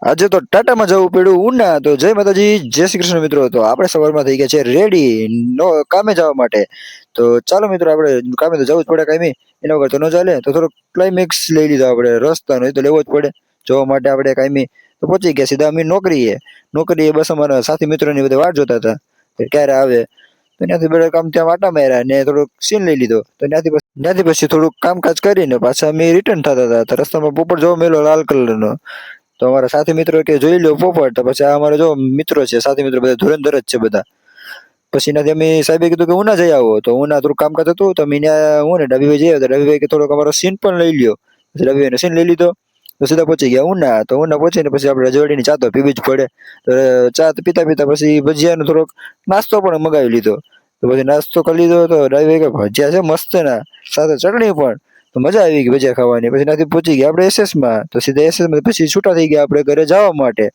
આજે તો ટાટામાં જવું પડ્યું ઉના. તો જય માતાજી, જય શ્રી કૃષ્ણ મિત્રો. તો આપણે સવારમાં થઈ ગયા છે રેડી નો કામે જવા માટે. તો ચાલો મિત્રો, આપણે કામે તો જવું જ પડે, કાંઈ એના વગર તો ન ચાલે. તો થોડોક ક્લાઇમેક્સ લઈ લીધો આપણે, રસ્તાનો એ તો લેવો જ પડે જોવા માટે આપણે કાંઈ. તો પહોંચી ગયા સીધા અમે નોકરીએ બસ અમારા સાથી મિત્રોની બધા વાટ જોતા હતા કે ક્યારે આવે. તો ત્યાંથી બધા કામ ત્યાં વાટા માર્યા ને થોડોક સીન લઈ લીધો. તો ત્યાંથી પછી થોડુંક કામકાજ કરીને પાછા અમે રિટર્ન થતા હતા. તો રસ્તામાં પોપટ જોવા મળ્યો લાલ કલરનો. તો અમારા સાથી મિત્રો કે જોઈ લો પોપટ. તો પછી આ અમારા જો મિત્રો છે, સાથી મિત્રો બધા ધુરંધર જ છે બધા. પછી એનાથી અમે સાહેબે કીધું કે ઉના જઈ આવો. તો ઉના થોડું કામકાજ હતું તો અમે ત્યાં હું ને ડાબીભાઈ જઈ આવ્યા. ડાબીભાઈ કે થોડોક અમારો સીન પણ લઈ લ્યો. પછી ડાબીભાઈનો સીન લઈ લીધો. તો સીધા પહોંચી ગયા ઉના. તો ઉના પહોંચીને પછી આપણે રજવાડીની ચા તો પીવી જ પડે. તો ચા પીતા પીતા પછી ભજીયાનો થોડોક નાસ્તો પણ મગાવી લીધો. તો પછી નાસ્તો કરી લીધો. તો ડાબીભાઈ કે ભજીયા છે મસ્ત ના, સાથે ચટણી પણ. તો મજા આવી ગઈ ભજીયા ખાવાની. પછી ત્યાંથી પહોંચી ગયા આપણે એસએસમાં. તો સીધા એસએસમાં પછી છૂટા થઈ ગયા આપણે ઘરે જવા માટે.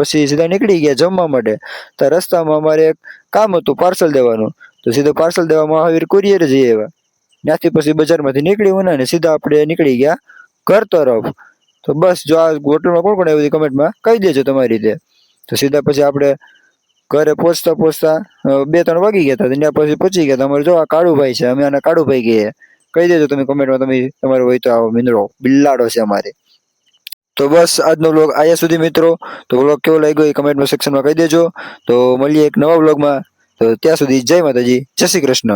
પછી સીધા નીકળી ગયા જમવા માટે. તો રસ્તામાં અમારે એક કામ હતું પાર્સલ દેવાનું. તો સીધું પાર્સલ દેવા મહાવીર કુરિયર જઈ આવ્યા. ત્યાંથી પછી બજારમાંથી નીકળી ઉના ને સીધા આપણે નીકળી ગયા ઘર તરફ. તો બસ જો આ હોટલમાં કોણ કોણ આવ્યું કમેન્ટમાં કહી દેજો તમારી રીતે. તો સીધા પછી આપણે ઘરે પહોંચતા 2-3 વાગી ગયા હતા. ત્યાં પછી પહોંચી ગયા. તમારે જો આ કાળુભાઈ છે, અમે આના કાળુભાઈ કહીએ. કહી દેજો તમે કમેન્ટમાં, તમે તમારો હોય તો આવો મીંદડો બિલ્લાડો છે અમારે. તો બસ આજનો વ્લોગ આયા સુધી મિત્રો. તો વ્લોગ કેવો લાગ્યો એ કમેન્ટમાં સેક્શનમાં કહી દેજો. તો મળીએ એક નવા વ્લોગમાં. તો ત્યાં સુધી જય માતાજી, જય શ્રી કૃષ્ણ.